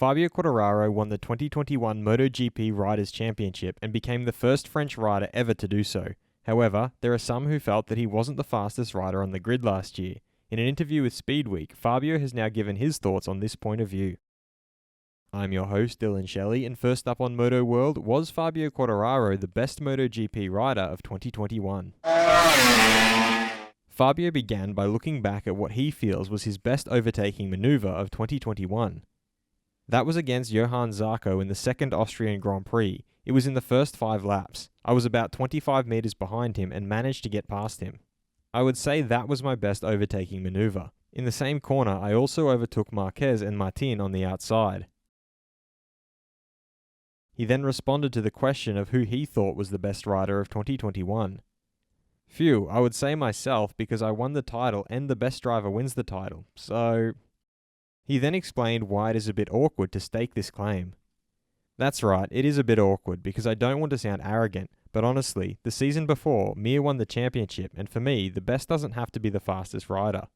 Fabio Quartararo won the 2021 MotoGP Riders Championship and became the first French rider ever to do so. However, there are some who felt that he wasn't the fastest rider on the grid last year. In an interview with Speedweek, Fabio has now given his thoughts on this point of view. I'm your host, Dillon Shelley, and first up on Moto World, was Fabio Quartararo the best MotoGP rider of 2021? Fabio began by looking back at what he feels was his best overtaking maneuver of 2021. That was against Johann Zarco in the second Austrian Grand Prix. It was in the first 5 laps. I was about 25 meters behind him and managed to get past him. I would say that was my best overtaking maneuver. In the same corner, I also overtook Marquez and Martin on the outside. He then responded to the question of who he thought was the best rider of 2021. Phew, I would say myself because I won the title and the best driver wins the title, so... He then explained why it is a bit awkward to stake this claim. That's right, it is a bit awkward because I don't want to sound arrogant, but honestly, the season before, Mir won the championship, and for me, the best doesn't have to be the fastest rider.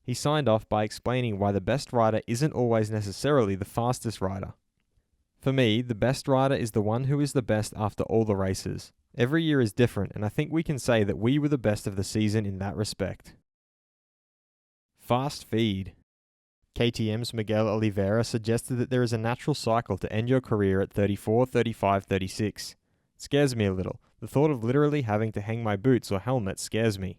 He signed off by explaining why the best rider isn't always necessarily the fastest rider. For me, the best rider is the one who is the best after all the races. Every year is different, and I think we can say that we were the best of the season in that respect. Fast feed. KTM's Miguel Oliveira suggested that there is a natural cycle to end your career at 34, 35, 36. It scares me a little. The thought of literally having to hang my boots or helmet scares me.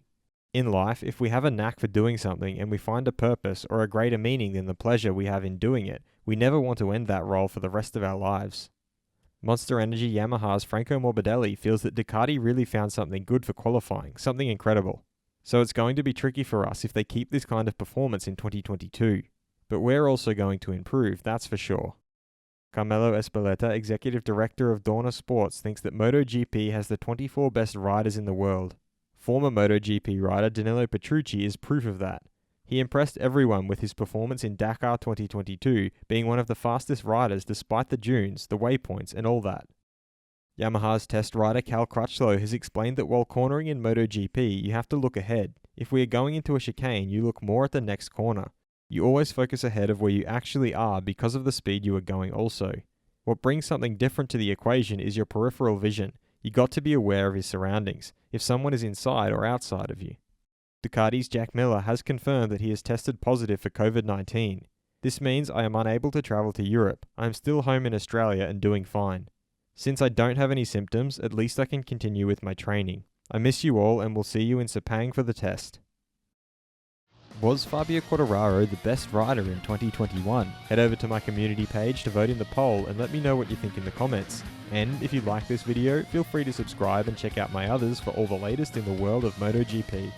In life, if we have a knack for doing something and we find a purpose or a greater meaning than the pleasure we have in doing it, we never want to end that role for the rest of our lives. Monster Energy Yamaha's Franco Morbidelli feels that Ducati really found something good for qualifying, something incredible. So it's going to be tricky for us if they keep this kind of performance in 2022. But we're also going to improve, that's for sure. Carmelo Espeleta, Executive Director of Dorna Sports, thinks that MotoGP has the 24 best riders in the world. Former MotoGP rider Danilo Petrucci is proof of that. He impressed everyone with his performance in Dakar 2022, being one of the fastest riders despite the dunes, the waypoints, and all that. Yamaha's test rider Cal Crutchlow has explained that while cornering in MotoGP, you have to look ahead. If we are going into a chicane, you look more at the next corner. You always focus ahead of where you actually are because of the speed you are going also. What brings something different to the equation is your peripheral vision. You got to be aware of your surroundings, if someone is inside or outside of you. Ducati's Jack Miller has confirmed that he has tested positive for COVID-19. This means I am unable to travel to Europe. I am still home in Australia and doing fine. Since I don't have any symptoms, at least I can continue with my training. I miss you all and will see you in Sepang for the test. Was Fabio Quartararo the best rider in 2021? Head over to my community page to vote in the poll and let me know what you think in the comments. And if you like this video, feel free to subscribe and check out my others for all the latest in the world of MotoGP.